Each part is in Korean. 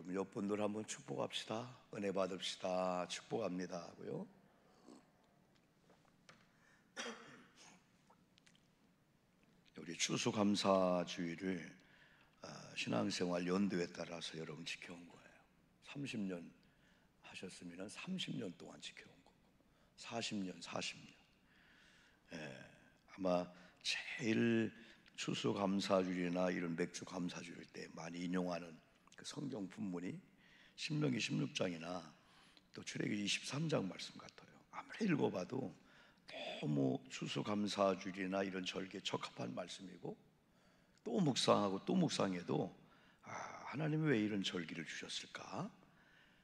여러분 옆분들 한번 축복합시다. 은혜 받읍시다. 축복합니다 하고요. 우리 추수감사주의를 신앙생활 연도에 따라서 여러분 지켜온 거예요. 30년 하셨으면 30년 동안 지켜온 거고 40년, 40년. 아마 제일 추수감사주일이나 이런 맥주감사주일 때 많이 인용하는 그 성경 본문이 신명기 16장이나 또 출애굽기 23장 말씀 같아요. 아무리 읽어봐도 너무 추수감사주일이나 이런 절기에 적합한 말씀이고, 또 묵상하고 또 묵상해도 하나님이 왜 이런 절기를 주셨을까?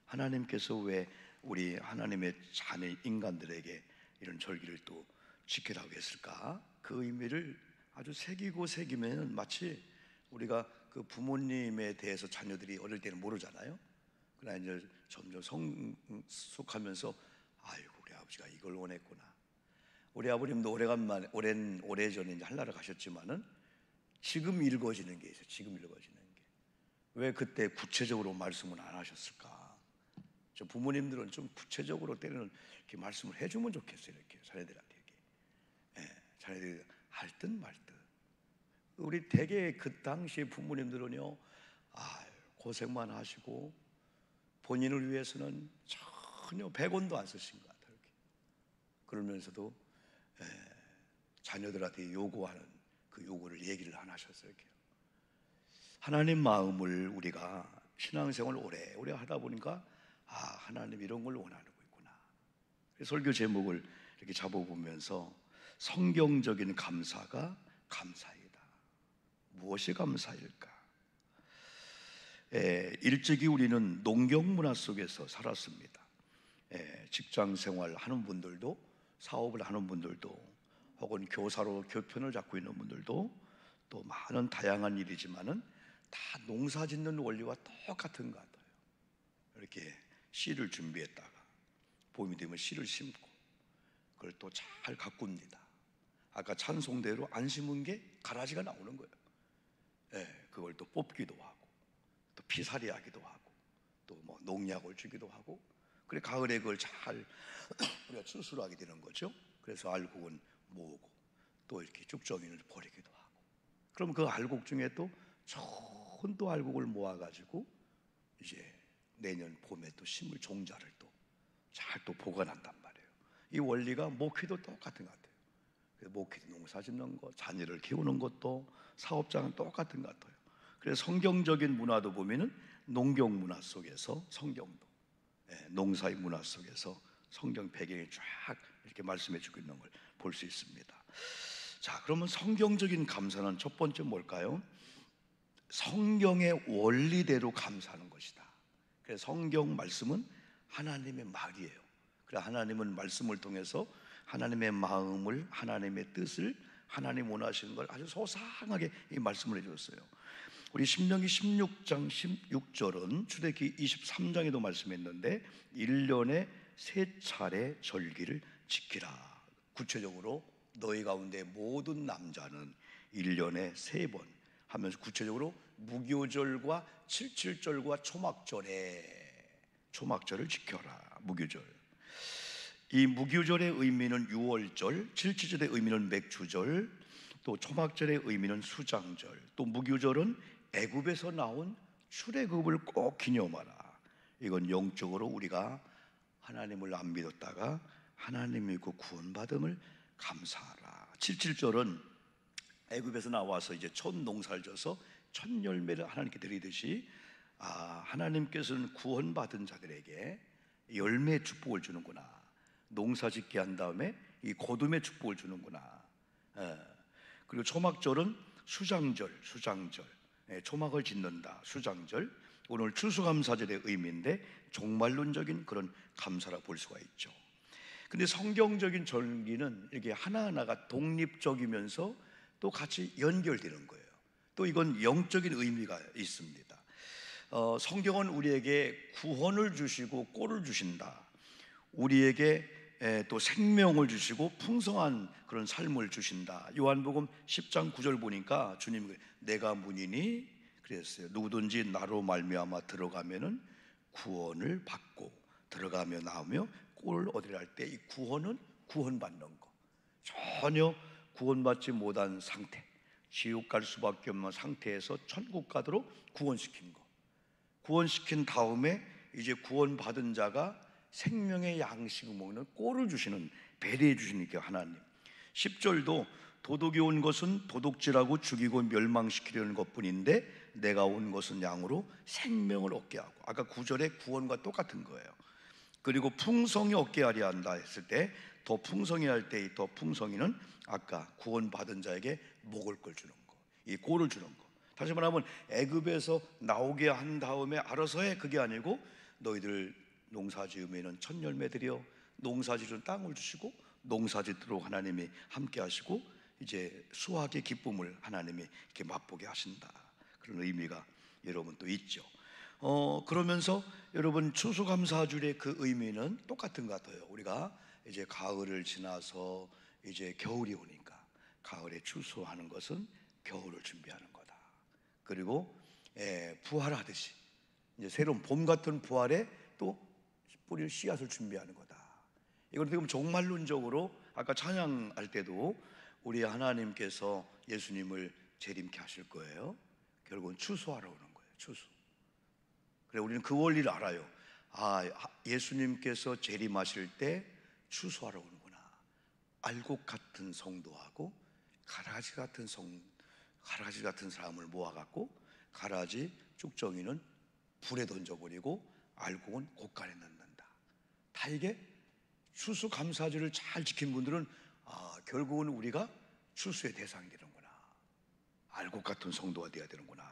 하나님께서 왜 우리 하나님의 자녀 인간들에게 이런 절기를 또 지키라고 했을까? 그 의미를 아주 새기면 마치 우리가 그 부모님에 대해서 자녀들이 어릴 때는 모르잖아요. 그러나 이제 점점 성숙하면서 아이고 우리 아버지가 이걸 원했구나. 우리 아버님도 오래전에 이제 한나라 가셨지만은 지금 읽어지는 게 있어요. 지금 읽어지는 게. 왜 그때 구체적으로 말씀을 안 하셨을까? 저 부모님들은 좀 구체적으로 때로는 이렇게 말씀을 해주면 좋겠어요. 이렇게 자녀들한테 이렇게. 자녀들이 할 듯 말 듯. 우리 대개 그 당시에 부모님들은요, 고생만 하시고 본인을 위해서는 전혀 100원도 안 쓰신 것 같아요. 이렇게. 그러면서도 자녀들한테 요구하는 그 요구를 얘기를 안 하셨어요. 이렇게. 하나님 마음을 우리가 신앙생활 오래 하다 보니까 하나님 이런 걸 원하고 있구나. 설교 제목을 이렇게 잡아보면서 성경적인 감사가 감사이다. 무엇이 감사일까? 일찍이 우리는 농경 문화 속에서 살았습니다. 직장 생활 하는 분들도, 사업을 하는 분들도, 혹은 교사로 교편을 잡고 있는 분들도, 또 많은 다양한 일이지만은 다 농사 짓는 원리와 똑같은 것 같아요. 이렇게 씨를 준비했다가 봄이 되면 씨를 심고 그걸 또 잘 가꿉니다. 아까 찬송대로 안 심은 게 가라지가 나오는 거예요. 그걸 또 뽑기도 하고, 또 피살이 하기도 하고, 또 뭐 농약을 주기도 하고, 그래 가을에 그걸 잘 우리가 추수를 하게 되는 거죠. 그래서 알곡은 모으고, 또 이렇게 쭉정이를 버리기도 하고, 그럼 그 알곡 중에 또 좋은 또 알곡을 모아가지고 이제 내년 봄에 또 심을 종자를 또 잘 또 보관한단 말이에요. 이 원리가 목회도 똑같은 것 같아요. 목회도 농사 짓는 것, 자녀를 키우는 것도, 사업장은 똑같은 것 같아요. 그래서 성경적인 문화도 보면은 농경 문화 속에서 성경도, 농사의 문화 속에서 성경 배경이 쫙 이렇게 말씀해 주고 있는 걸 볼 수 있습니다. 자, 그러면 성경적인 감사는 첫 번째 뭘까요? 성경의 원리대로 감사하는 것이다. 그래서 성경 말씀은 하나님의 말이에요. 그래 하나님은 말씀을 통해서 하나님의 마음을, 하나님의 뜻을, 하나님 원하시는 걸 아주 소상하게 이 말씀을 해줬어요. 우리 신명기 16장 16절은 출애굽기 23장에도 말씀했는데 1년에 3차례 절기를 지키라. 구체적으로 너희 가운데 모든 남자는 1년에 3번 하면서 구체적으로 무교절과 칠칠절과 초막절을 지켜라. 무교절. 이 무교절의 의미는 유월절, 칠칠절의 의미는 맥주절, 또 초막절의 의미는 수장절, 또 무교절은 애굽에서 나온 출애굽을 꼭 기념하라. 이건 영적으로 우리가 하나님을 안 믿었다가 하나님 믿고 구원받음을 감사하라. 칠칠절은 애굽에서 나와서 이제 첫 농사를 져서 첫 열매를 하나님께 드리듯이 하나님께서는 구원받은 자들에게 열매의 축복을 주는구나. 농사 짓게 한 다음에 이 거둠의 축복을 주는구나. 그리고 초막절은 수장절, 초막을 짓는다. 수장절. 오늘 추수감사절의 의미인데 종말론적인 그런 감사라 볼 수가 있죠. 근데 성경적인 절기는 이렇게 하나하나가 독립적이면서 또 같이 연결되는 거예요. 또 이건 영적인 의미가 있습니다. 성경은 우리에게 구원을 주시고 꼴을 주신다. 우리에게 또 생명을 주시고 풍성한 그런 삶을 주신다. 요한복음 10장 9절 보니까 주님 내가 문이니 그랬어요. 누구든지 나로 말미암아 들어가면은 구원을 받고, 들어가며 나오며 꼴을 얻으려 할 때 이 구원은 구원받는 거, 전혀 구원받지 못한 상태, 지옥 갈 수밖에 없는 상태에서 천국 가도록 구원시킨 거, 구원시킨 다음에 이제 구원받은 자가 생명의 양식을 먹는 꼴을 주시는, 배려해 주시니까 하나님. 10절도 도둑이 온 것은 도둑질하고 죽이고 멸망시키려는 것뿐인데 내가 온 것은 양으로 생명을 얻게 하고, 아까 9절의 구원과 똑같은 거예요. 그리고 풍성히 얻게 하려 한다 했을 때 더 풍성히 할 때 이 더 풍성히는 아까 구원받은 자에게 먹을 걸 주는 거, 이 꼴을 주는 거. 다시 말하면 애굽에서 나오게 한 다음에 알아서 해, 그게 아니고 너희들 농사 지으면은 첫 열매들이요, 농사 지은 땅을 주시고 농사 짓도록 하나님이 함께 하시고 이제 수확의 기쁨을 하나님이 이렇게 맛보게 하신다, 그런 의미가 여러분 또 있죠. 그러면서 여러분 추수감사주일의 그 의미는 똑같은 것 같아요. 우리가 이제 가을을 지나서 이제 겨울이 오니까 가을에 추수하는 것은 겨울을 준비하는 거다. 그리고 부활하듯이 이제 새로운 봄 같은 부활에 또 뿌릴 씨앗을 준비하는 거다. 이건 어떻게 보면 종말론적으로 아까 찬양할 때도 우리 하나님께서 예수님을 재림케 하실 거예요. 결국은 추수하러 오는 거예요. 추수. 그래, 우리는 그 원리를 알아요. 예수님께서 재림하실 때 추수하러 오는구나. 알곡 같은 성도하고 가라지 같은 사람을 모아갖고 가라지 쭉정이는 불에 던져버리고 알곡은 곳간에 넣는다. 다 이게 추수감사절을 잘 지킨 분들은 결국은 우리가 추수의 대상이 되는구나, 알곡 같은 성도가 되어야 되는구나.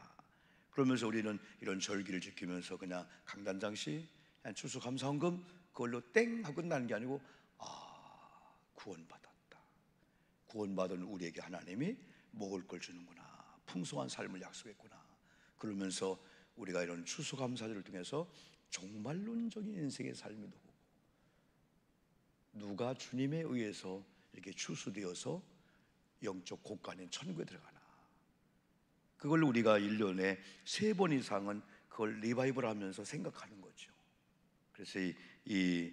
그러면서 우리는 이런 절기를 지키면서 그냥 강단장씨 그냥 추수감사헌금 그걸로 땡 하고 끝나는 게 아니고 구원받았다, 구원받은 우리에게 하나님이 먹을 걸 주는구나, 풍성한 삶을 약속했구나. 그러면서 우리가 이런 추수감사절을 통해서 종말론적인 인생의 삶이 되고, 누가 주님에 의해서 이렇게 추수되어서 영적 곳간인 천국에 들어가나, 그걸 우리가 1년에 3번 이상은 그걸 리바이벌 하면서 생각하는 거죠. 그래서 이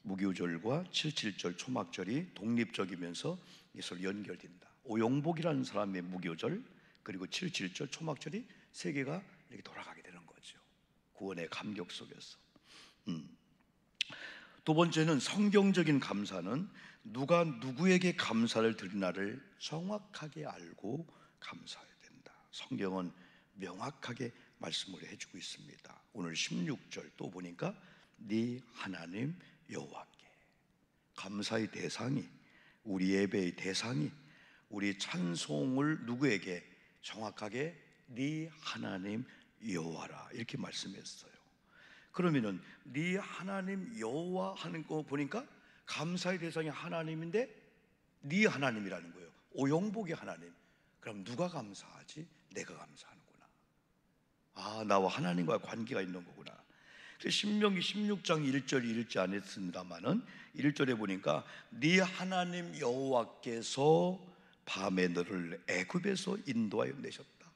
무교절과 77절 초막절이 독립적이면서 서로 연결된다. 오용복이라는 사람의 무교절 그리고 77절 초막절이 세 개가 이렇게 돌아가게 되는 거죠. 구원의 감격 속에서. 두 번째는 성경적인 감사는 누가 누구에게 감사를 드리나를 정확하게 알고 감사해야 된다. 성경은 명확하게 말씀을 해주고 있습니다. 오늘 16절 또 보니까 네 하나님 여호와께, 감사의 대상이, 우리 예배의 대상이, 우리 찬송을 누구에게? 정확하게 네 하나님 여호와라, 이렇게 말씀했어요. 그러면은 네 하나님 여호와 하는 거 보니까 감사의 대상이 하나님인데 네 하나님이라는 거예요. 오용복의 하나님. 그럼 누가 감사하지? 내가 감사하는구나. 나와 하나님과의 관계가 있는 거구나. 신명기 16장 1절이 읽지 않았습니다만은 1절에 보니까 네 하나님 여호와께서 밤에 너를 애굽에서 인도하여 내셨다.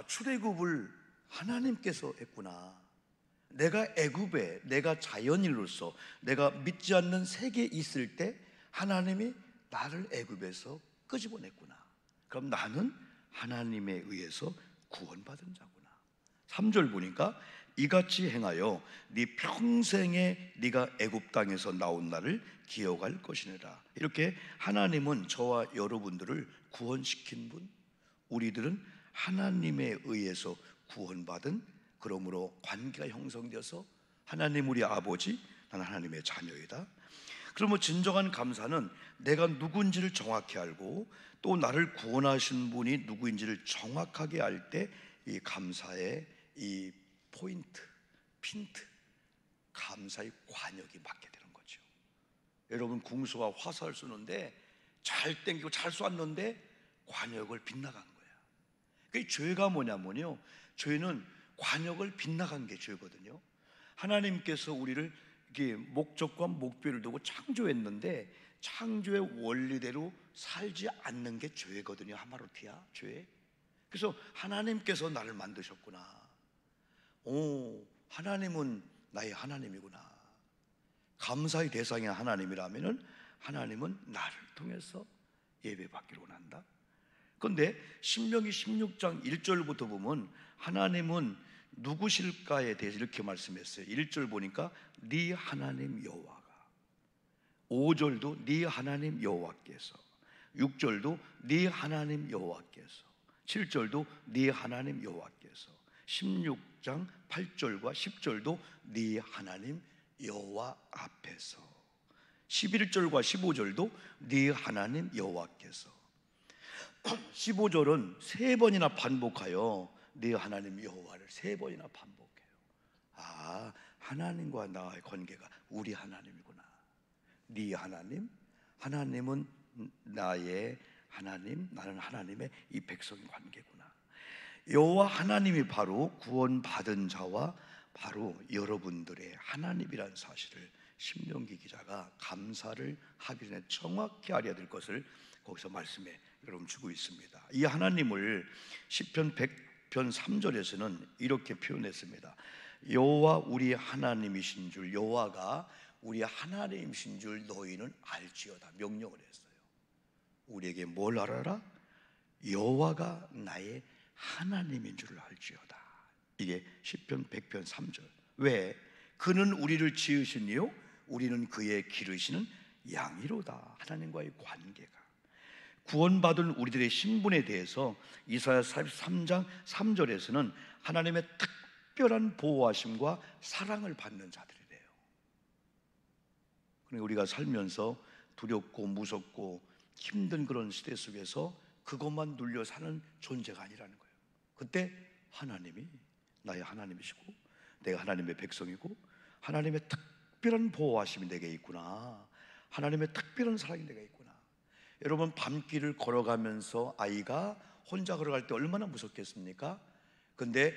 출애굽을 하나님께서 했구나. 내가 애굽에, 내가 자연인으로서 내가 믿지 않는 세계에 있을 때 하나님이 나를 애굽에서 끄집어냈구나. 그럼 나는 하나님에 의해서 구원받은 자구나. 3절 보니까 이같이 행하여 네 평생에 네가 애굽 땅에서 나온 날을 기억할 것이니라. 이렇게 하나님은 저와 여러분들을 구원시킨 분, 우리들은 하나님에 의해서 구원받은, 그러므로 관계가 형성되어서 하나님 우리 아버지, 나는 하나님의 자녀이다. 그러면 진정한 감사는 내가 누군지를 정확히 알고 또 나를 구원하신 분이 누구인지를 정확하게 알 때 이 감사의 이 포인트, 핀트, 감사의 관역이 맞게 되는 거죠. 여러분 궁수가 화살을 쏘는데 잘 땡기고 잘 쐈는데 관역을 빗나간 거야. 그 죄가 뭐냐면요, 죄는 관역을 빗나간 게 죄거든요. 하나님께서 우리를 이렇게 목적과 목표를 두고 창조했는데 창조의 원리대로 살지 않는 게 죄거든요. 하마로티야, 죄. 그래서 하나님께서 나를 만드셨구나. 오, 하나님은 나의 하나님이구나. 감사의 대상이 하나님이라면은 하나님은 나를 통해서 예배받기를 원한다. 그런데 신명기 16장 1절부터 보면 하나님은 누구실까에 대해서 이렇게 말씀했어요. 1절 보니까 네 하나님 여호와가, 5절도 네 하나님 여호와께서, 6절도 네 하나님 여호와께서, 7절도 네 하나님 여호와께서, 16장 8절과 10절도 네 하나님 여호와 앞에서, 11절과 15절도 네 하나님 여호와께서, 15절은 세 번이나 반복하여 네 하나님 여호와를 세 번이나 반복해요. 아, 하나님과 나의 관계가 우리 하나님이구나. 네 하나님, 하나님은 나의 하나님, 나는 하나님의 이 백성의 관계구나. 여호와 하나님이 바로 구원받은 자와 바로 여러분들의 하나님이라는 사실을 신명기 기자가 감사를 하기 전에 정확히 알아야 될 것을 거기서 말씀해 여러분 주고 있습니다. 이 하나님을 시편 100편 3절에서는 이렇게 표현했습니다. 여호와 우리 하나님이신 줄, 여호와가 우리 하나님이신 줄 너희는 알지어다 명령을 했어요. 우리에게 뭘 알아라? 여호와가 나의 하나님인 줄을 알지어다. 이게 시편 100편 3절. 왜? 그는 우리를 지으시니요 우리는 그의 기르시는 양이로다. 하나님과의 관계가, 구원받은 우리들의 신분에 대해서 이사야 43장 3절에서는 하나님의 특별한 보호하심과 사랑을 받는 자들이래요. 그러니까 우리가 살면서 두렵고 무섭고 힘든 그런 시대 속에서 그것만 눌려 사는 존재가 아니라는 거예요. 그때 하나님이 나의 하나님이시고 내가 하나님의 백성이고 하나님의 특별한 보호하심이 내게 있구나. 하나님의 특별한 사랑이 내게 있구나. 여러분, 밤길을 걸어가면서 아이가 혼자 걸어갈 때 얼마나 무섭겠습니까? 근데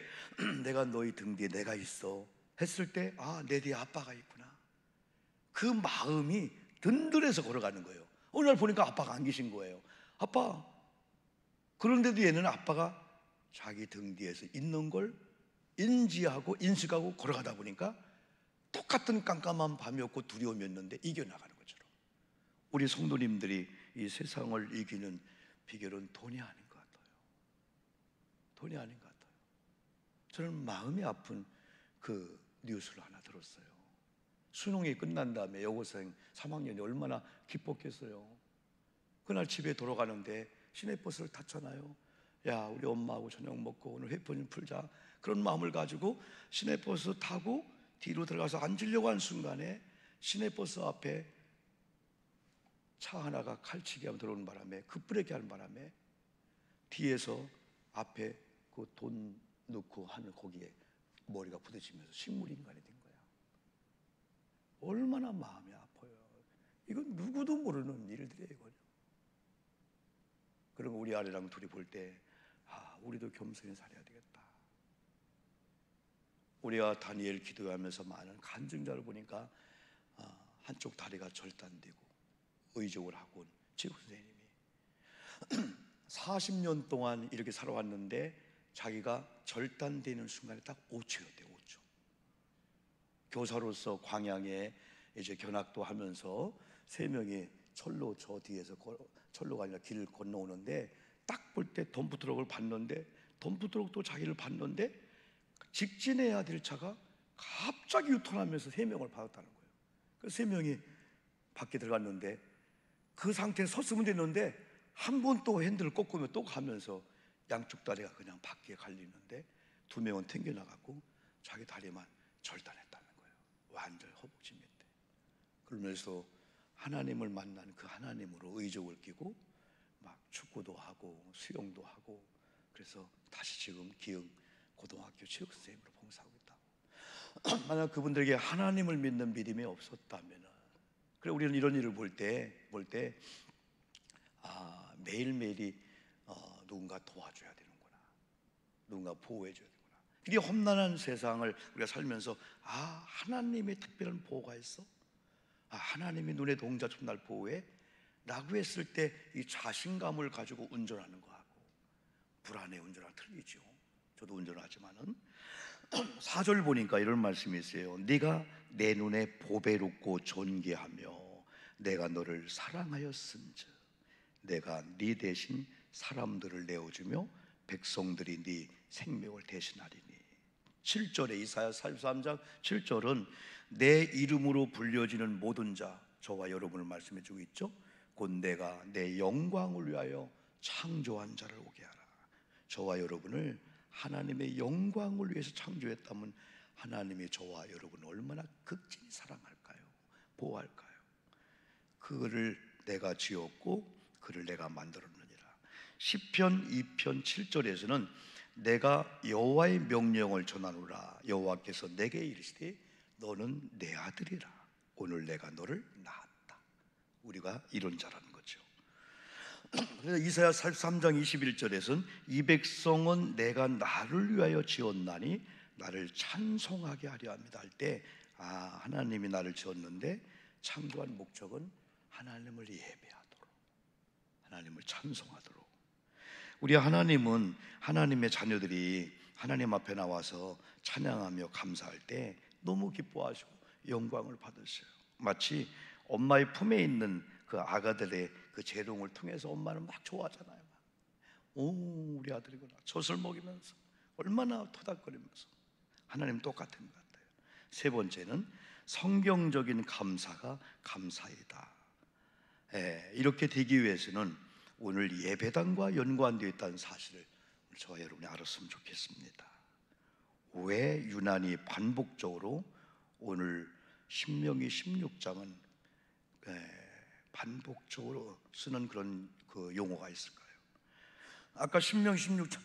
내가 너희 등 뒤에 내가 있어 했을 때, 아, 내 뒤에 아빠가 있구나. 그 마음이 든든해서 걸어가는 거예요. 어느 날 보니까 아빠가 안 계신 거예요. 아빠. 그런데도 얘는 아빠가 자기 등 뒤에서 있는 걸 인지하고 인식하고 걸어가다 보니까 똑같은 깜깜한 밤이었고 두려움이었는데 이겨나가는 것처럼, 우리 성도님들이 이 세상을 이기는 비결은 돈이 아닌 것 같아요. 돈이 아닌 것 같아요. 저는 마음이 아픈 그 뉴스를 하나 들었어요. 수능이 끝난 다음에 여고생 3학년이 얼마나 기뻤겠어요. 그날 집에 돌아가는데 시내버스를 탔잖아요. 야, 우리 엄마하고 저녁 먹고 오늘 회포 좀 풀자, 그런 마음을 가지고 시내버스 타고 뒤로 들어가서 앉으려고 하는 순간에 시내버스 앞에 차 하나가 칼치기 하면 들어오는 바람에, 급브레이크 하는 바람에 뒤에서 앞에 그 돈 넣고 하는 거기에 머리가 부딪히면서 식물인간이 된 거야. 얼마나 마음이 아파요. 이건 누구도 모르는 일들이에요. 그리고 우리 아내랑 둘이 볼 때, 아, 우리도 겸손히 살아야 되겠다. 우리가 다니엘 기도하면서 많은 간증자를 보니까 한쪽 다리가 절단되고 의족을 하고 온 지구 선생님이 40년 동안 이렇게 살아왔는데 자기가 절단되는 순간에 딱 5초였대요. 5초. 교사로서 광양에 이제 견학도 하면서 3명이 철로 저 뒤에서 철로가 아니라 길을 건너오는데 딱 볼 때 덤프트럭을 봤는데, 덤프트럭도 자기를 봤는데 직진해야 될 차가 갑자기 유턴하면서 3명을 받았다는 거예요. 그 3명이 밖에 들어갔는데 그 상태에 섰으면 됐는데 한 번 또 핸들을 꺾으면 또 가면서 양쪽 다리가 그냥 밖에 갈리는데 2명은 튕겨나갔고 자기 다리만 절단했다는 거예요. 완전 허벅지 밑에. 그러면서 하나님을 만난 그 하나님으로 의족을 끼고 막 축구도 하고 수영도 하고, 그래서 다시 지금 기흥 고등학교 체육 선생님으로 봉사하고 있다고. 만약 그분들에게 하나님을 믿는 믿음이 없었다면, 그래 우리는 이런 일을 볼 때 매일매일이 누군가 도와줘야 되는구나, 누군가 보호해줘야 되는구나. 이게 험난한 세상을 우리가 살면서, 아, 하나님의 특별한 보호가 있어? 아, 하나님이 눈에 동자처럼 날 보호해? 라고 했을 때 이 자신감을 가지고 운전하는 거하고 불안해 운전하고 틀리죠. 저도 운전하지만은 4절 보니까 이런 말씀이 있어요. 네가 내 눈에 보배롭고 존귀하며 내가 너를 사랑하였은즉 내가 네 대신 사람들을 내어주며 백성들이 네 생명을 대신하리니. 7절에 이사야 43장 7절은 내 이름으로 불려지는 모든 자, 저와 여러분을 말씀해 주고 있죠. 곧 내가 내 영광을 위하여 창조한 자를 오게 하라. 저와 여러분을 하나님의 영광을 위해서 창조했다면 하나님이 저와 여러분을 얼마나 극진히 사랑할까요? 보호할까요? 그를 내가 지었고 그를 내가 만들었느니라. 시편 2편 7절에서는 내가 여호와의 명령을 전하노라. 여호와께서 내게 이르시되 너는 내 아들이라. 오늘 내가 너를 낳았다. 우리가 이런 자라는 거죠. 그래서 이사야 43장 21절에서는 이 백성은 내가 나를 위하여 지었나니 나를 찬송하게 하려 합니다 할 때, 하나님이 나를 지었는데 창조한 목적은 하나님을 예배하도록, 하나님을 찬송하도록. 우리 하나님은, 하나님의 자녀들이 하나님 앞에 나와서 찬양하며 감사할 때 너무 기뻐하시고 영광을 받으셔요. 마치 엄마의 품에 있는 그 아가들의 그 재롱을 통해서 엄마는 막 좋아하잖아요. 오, 우리 아들이구나. 젖을 먹이면서 얼마나 토닥거리면서. 하나님 똑같은 것 같아요. 세 번째는 성경적인 감사가 감사이다. 이렇게 되기 위해서는 오늘 예배당과 연관되어 있다는 사실을 저와 여러분이 알았으면 좋겠습니다. 왜 유난히 반복적으로 오늘 신명기 16장은 반복적으로 쓰는 그런 그 용어가 있을까요? 아까 신명 16장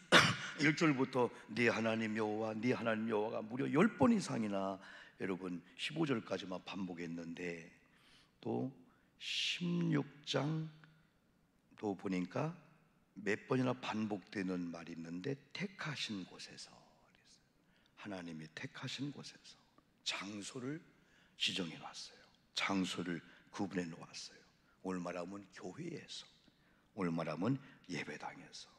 1절부터 네 하나님 여호와, 네 하나님 여호와가 무려 10번 이상이나 여러분 15절까지만 반복했는데, 또 16장 또 보니까 몇 번이나 반복되는 말이 있는데, 택하신 곳에서, 하나님이 택하신 곳에서 장소를 지정해 놨어요. 장소를 구분해 놓았어요. 오늘 말하면 교회에서, 오늘 말하면 예배당에서.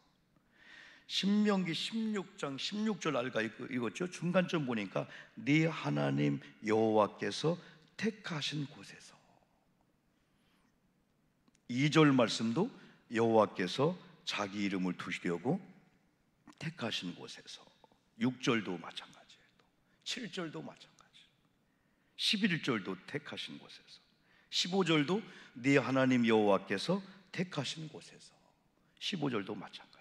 신명기 16장 16절 알가 읽었죠? 중간쯤 보니까 네 하나님 여호와께서 택하신 곳에서. 2절 말씀도 여호와께서 자기 이름을 두시려고 택하신 곳에서. 6절도 마찬가지예요. 7절도 마찬가지. 11절도 택하신 곳에서. 15절도 네 하나님 여호와께서 택하신 곳에서. 15절도 마찬가지예요.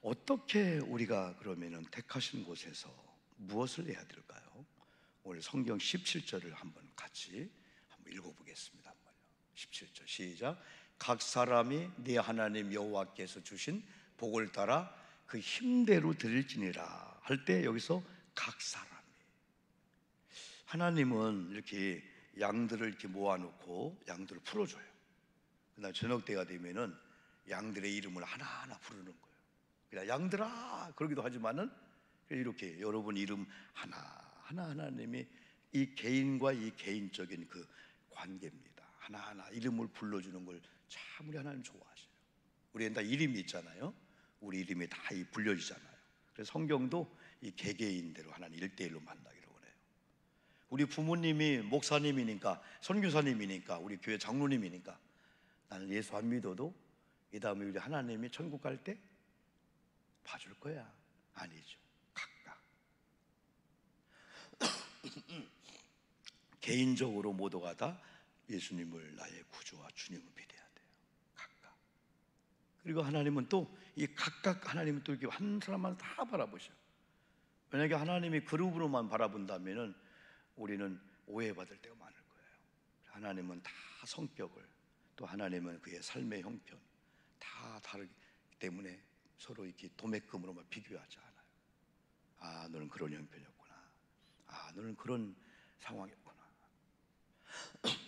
어떻게 우리가 그러면은 택하신 곳에서 무엇을 해야 될까요? 오늘 성경 17절을 한번 같이 한번 읽어보겠습니다. 17절 시작. 각 사람이 네 하나님 여호와께서 주신 복을 따라 그 힘대로 드릴지니라 할 때, 여기서 각 사람이, 하나님은 이렇게 양들을 이렇게 모아놓고 양들을 풀어줘요. 그날 저녁 때가 되면은 양들의 이름을 하나하나 부르는 거예요. 그냥 양들아 그러기도 하지만은 이렇게 여러분 이름 하나하나 하나님이 이 개인과 이 개인적인 그 관계입니다. 하나하나 이름을 불러주는 걸 참 우리 하나님 좋아하셔요. 우리는 다 이름이 있잖아요. 우리 이름이 다 불려지잖아요. 그래서 성경도 이 개개인대로 하나님 1대1로 만나기로 원해요. 우리 부모님이 목사님이니까, 선교사님이니까, 우리 교회 장로님이니까 나는 예수 안 믿어도 이 다음에 우리 하나님이 천국 갈 때 봐줄 거야. 아니죠. 각각 개인적으로 모두가 다 예수님을 나의 구주와 주님을 믿어야 돼요. 각각. 그리고 하나님은 또 이 각각, 하나님은 또 이렇게 한 사람만 다 바라보셔. 만약에 하나님이 그룹으로만 바라본다면은 우리는 오해받을 때가 많을 거예요. 하나님은 다 성격을, 또 하나님은 그의 삶의 형편 다 다르기 때문에 서로 이렇게 도매금으로만 비교하지 않아요. 너는 그런 형편이었구나. 너는 그런 상황이었구나.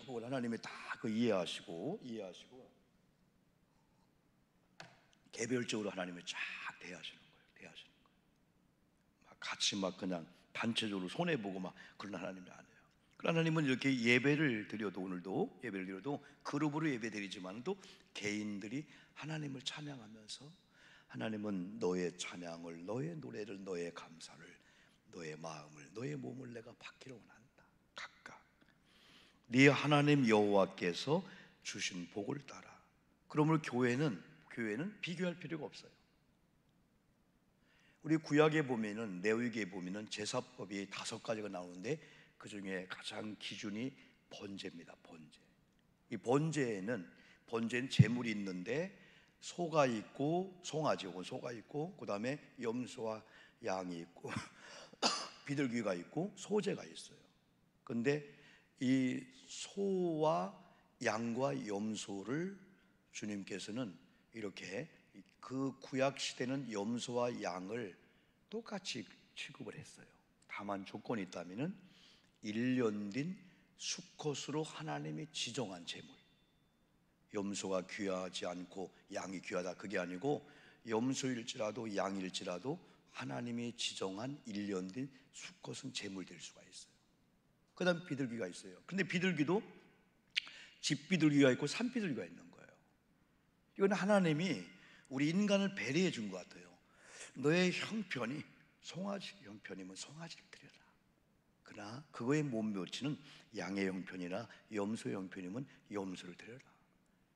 그걸 하나님이 다 그 이해하시고 개별적으로 하나님이 쫙 대하시는 거예요. 같이 막 그냥 단체적으로 손해보고 막 그런 하나님이 아니에요. 하나님은 이렇게 예배를 드려도, 오늘도 예배를 드려도 그룹으로 예배 드리지만 또 개인들이 하나님을 찬양하면서, 하나님은 너의 찬양을, 너의 노래를, 너의 감사를, 너의 마음을, 너의 몸을 내가 받기를 원한다. 각각 네 하나님 여호와께서 주신 복을 따라. 그러므로 교회는 비교할 필요가 없어요. 우리 구약에 보면은, 레위기에 보면은 제사법이 5가지가 나오는데 그 중에 가장 기준이 번제입니다. 번제. 이 번제는 제물이 있는데 소가 있고, 송아지고 소가 있고, 그 다음에 염소와 양이 있고 비둘기가 있고 소제가 있어요. 근데 이 소와 양과 염소를 주님께서는 이렇게, 그 구약 시대는 염소와 양을 똑같이 취급을 했어요. 다만 조건이 있다면은 1년 된 수컷으로 하나님이 지정한 제물. 염소가 귀하지 않고 양이 귀하다, 그게 아니고 염소일지라도 양일지라도 하나님이 지정한 1년 된 수컷은 제물 될 수가 있어요. 그 다음 비둘기가 있어요. 근데 비둘기도 집 비둘기가 있고 산 비둘기가 있는 거예요. 이건 하나님이 우리 인간을 배려해 준 것 같아요. 너의 형편이 송아지 형편이면 송아지를 드려라. 그러나 그거에 못 미치는 양의 형편이나 염소의 형편이면 염소를 드려라.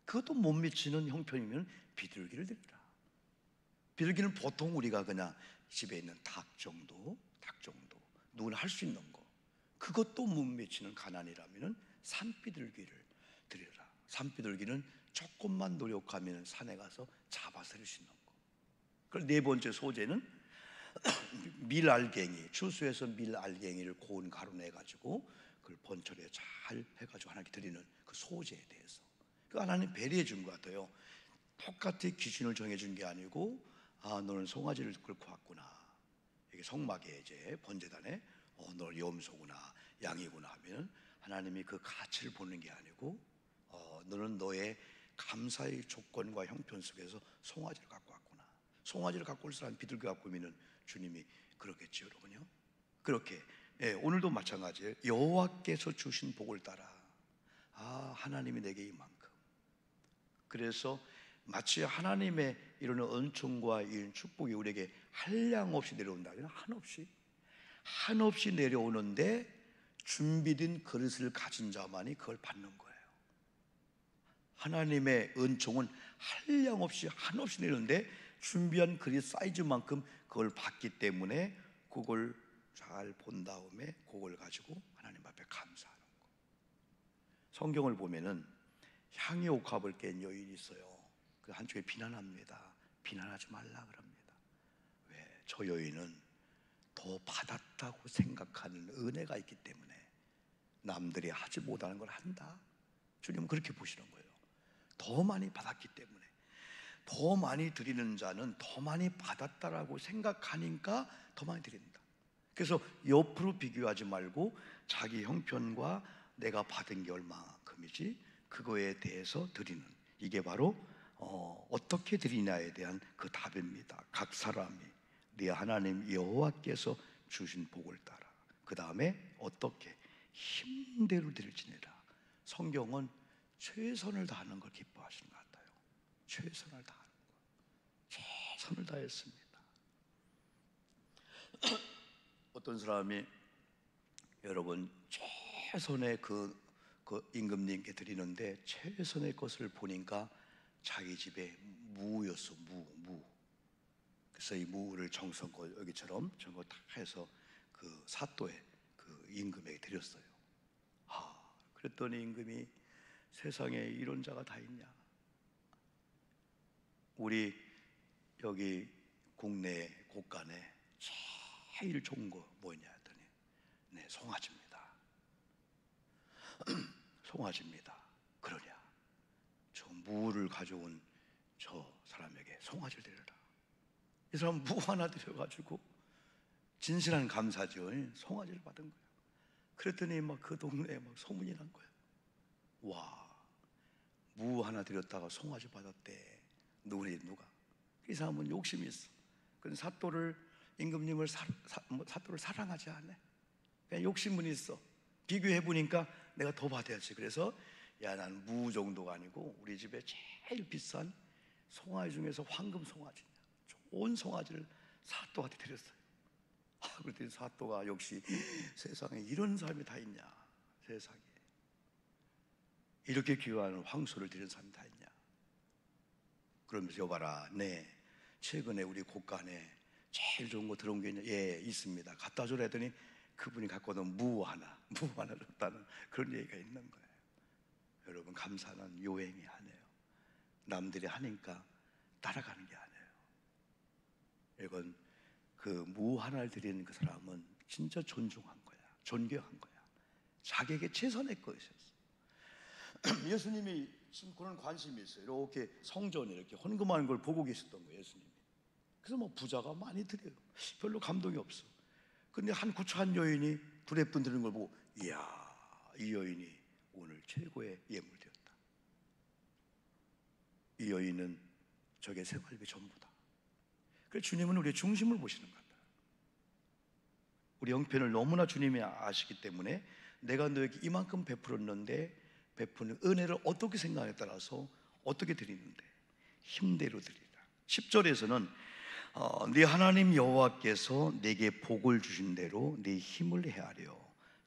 그것도 못 미치는 형편이면 비둘기를 드려라. 비둘기는 보통 우리가 그냥 집에 있는 닭 정도, 누구나 할 수 있는 거. 그것도 못 미치는 가난이라면 산비둘기를 드려라. 산비둘기는 조금만 노력하면 산에 가서 잡아서 드릴 수 있는 거. 그리고 네 번째 소재는 밀알갱이, 추수해서 밀알갱이를 고운 가루 내가지고 그걸 번철에 잘 해가지고 하나님께 드리는 그 소재에 대해서, 그 하나님 배려해 준 것 같아요. 똑같이 기준을 정해준 게 아니고, 아, 너는 송아지를 끌고 왔구나, 이게 성막에 이제 번제단에 너는 염소구나, 양이구나 하면 하나님이 그 가치를 보는 게 아니고, 너는 너의 감사의 조건과 형편 속에서 송아지를 갖고 왔구나. 송아지를 갖고 올 사람 비둘기 갖고 오면 주님이 그러겠죠, 여러분요. 그렇게 오늘도 마찬가지예요. 여호와께서 주신 복을 따라. 아, 하나님이 내게 이만큼. 그래서 마치 하나님의 이런 은총과 이런 축복이 우리에게 한량없이 내려온다. 한없이 내려오는데 준비된 그릇을 가진 자만이 그걸 받는 거예요. 하나님의 은총은 한량없이 한없이 내려오는데 준비한 그릇 사이즈만큼 그걸 받기 때문에 그걸 잘 본 다음에 그걸 가지고 하나님 앞에 감사하는 거. 성경을 보면은 향유 옥합을 깬 여인이 있어요. 그 한쪽에 비난합니다. 비난하지 말라 그럽니다. 왜? 저 여인은 더 받았다고 생각하는 은혜가 있기 때문에 남들이 하지 못하는 걸 한다. 주님은 그렇게 보시는 거예요. 더 많이 받았기 때문에, 더 많이 드리는 자는 더 많이 받았다라고 생각하니까 더 많이 드린다. 그래서 옆으로 비교하지 말고 자기 형편과 내가 받은 게 얼마큼이지 그거에 대해서 드리는, 이게 바로 어떻게 드리냐에 대한 그 답입니다. 각 사람이 네 하나님 여호와께서 주신 복을 따라. 그 다음에 어떻게 힘대로 드릴지니라. 성경은 최선을 다하는 걸 기뻐하시는 것 같아요. 최선을 다하는 거. 최선을 다했습니다. 어떤 사람이, 여러분, 최선의 그 임금님께 드리는데 최선의 것을 보니까 자기 집에 무였어. 무. 그래서 이 무를 정성껏 여기처럼 저거 다 해서 그 사또에 그 임금에게 드렸어요. 그랬더니 임금이, 세상에 이런 자가 다 있냐? 우리 여기 국내 곳간에 제일 좋은 거 뭐냐 했더니, 네, 송아지입니다. 송아지입니다. 그러냐? 저 무를 가져온 저 사람에게 송아지를 드려라. 이 사람 무 하나 드려가지고 진실한 감사죠. 송아지를 받은 거예요. 그랬더니 막 그 동네에 막 소문이 난 거예요. 와, 무 하나 드렸다가 송아지 받았대. 누가? 이 사람은 욕심이 있어. 근데 사또를, 임금님을 사또를 사랑하지 않네. 그냥 욕심은 있어. 비교해 보니까 내가 더 받아야지. 그래서 야, 난 무 정도가 아니고 우리 집에 제일 비싼 송아지 중에서 황금 송아지, 좋은 송아지를 사또한테 드렸어요. 그랬더니 사또가 역시 세상에 이런 사람이 다 있냐, 세상에 이렇게 귀한 황소를 드린 사람이 다 있냐. 그러면서 여봐라, 네, 최근에 우리 곳간에 제일 좋은 거 들어온 게 있냐? 예, 있습니다. 갖다 주라 했더니 그분이 갖고 온 무 하나 줬다는 그런 얘기가 있는 거예요. 여러분, 감사는 요행이 아니에요. 남들이 하니까 따라가는 게 아니에요. 이건 그 무 하나를 드리는 그 사람은 진짜 존중한 거야, 존경한 거야. 자기에게 최선의 것이었어. 예수님이 지금 그런 관심이 있어요. 이렇게 성전에 이렇게 헌금하는 걸 보고 계셨던 거예요, 예수님이. 그래서 뭐 부자가 많이 드려요. 별로 감동이 없어. 근데 한 구차한 여인이 두레분 드리는 걸 보고, 이야, 이 여인이 오늘 최고의 예물 되었다. 이 여인은 저게 생활비 전부다. 그래서 주님은 우리의 중심을 보시는 거다. 우리 형편을 너무나 주님이 아시기 때문에 내가 너에게 이만큼 베풀었는데 베푸는 은혜를 어떻게 생각에 따라서 어떻게 드리는데 힘대로 드리라. 10절에서는 네 하나님 여호와께서 내게 복을 주신 대로 네 힘을 헤아려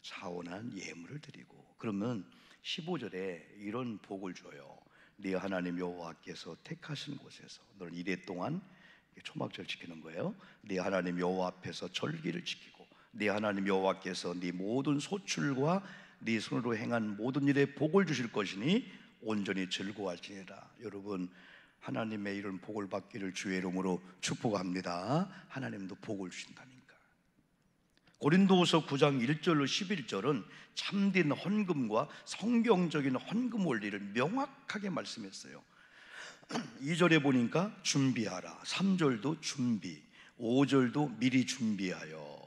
자원한 예물을 드리고, 그러면 15절에 이런 복을 줘요. 네 하나님 여호와께서 택하신 곳에서 너는 이래 동안 초막절 지키는 거예요. 네 하나님 여호와 앞에서 절기를 지키고 네 하나님 여호와께서 네 모든 소출과 네 손으로 행한 모든 일에 복을 주실 것이니 온전히 즐거워할지니라. 여러분, 하나님의 이런 복을 받기를 주의 이름으로 축복합니다. 하나님도 복을 주신다니까. 고린도후서 9장 1절로 11절은 참된 헌금과 성경적인 헌금 원리를 명확하게 말씀했어요. 2절에 보니까 준비하라, 3절도 준비, 5절도 미리 준비하여,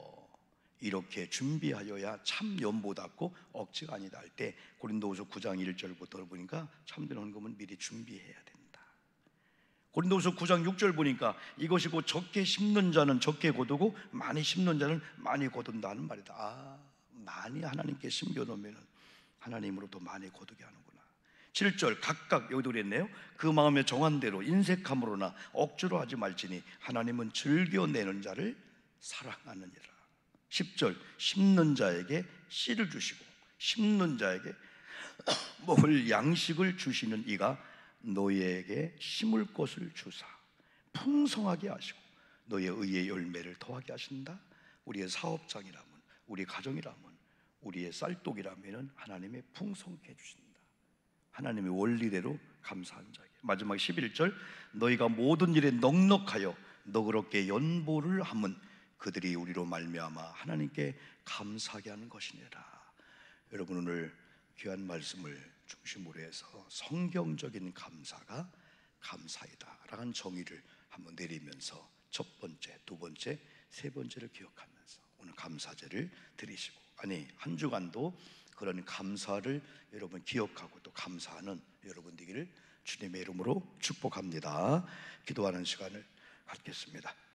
이렇게 준비하여야 참 연보답고 억지가 아니다 할 때 고린도후서 9장 1절부터 보니까 참된 헌금은 미리 준비해야 된다. 고린도후서 9장 6절 보니까 이것이 곧 적게 심는 자는 적게 거두고 많이 심는 자는 많이 거둔다는 말이다. 많이 하나님께 심겨놓으면 하나님으로부터 많이 거두게 하는구나. 7절 각각, 여기도 그랬네요. 그 마음에 정한 대로 인색함으로나 억지로 하지 말지니 하나님은 즐겨내는 자를 사랑하느니라. 10절 심는 자에게 씨를 주시고 심는 자에게 먹을 양식을 주시는 이가 너희에게 심을 것을 주사 풍성하게 하시고 너희의 의의 열매를 더하게 하신다. 우리의 사업장이라면, 우리 가정이라면, 우리의 쌀독이라면 하나님의 풍성케 해주신다. 하나님의 원리대로 감사한 자에게. 마지막 11절 너희가 모든 일에 넉넉하여 너그럽게 연보를 하면 그들이 우리로 말미암아 하나님께 감사하게 하는 것이니라. 여러분, 오늘 귀한 말씀을 중심으로 해서 성경적인 감사가 감사이다 라는 정의를 한번 내리면서 첫 번째, 두 번째, 세 번째를 기억하면서 오늘 감사제를 드리시고, 아니 한 주간도 그런 감사를 여러분 기억하고 또 감사하는 여러분 되기를 주님의 이름으로 축복합니다. 기도하는 시간을 갖겠습니다.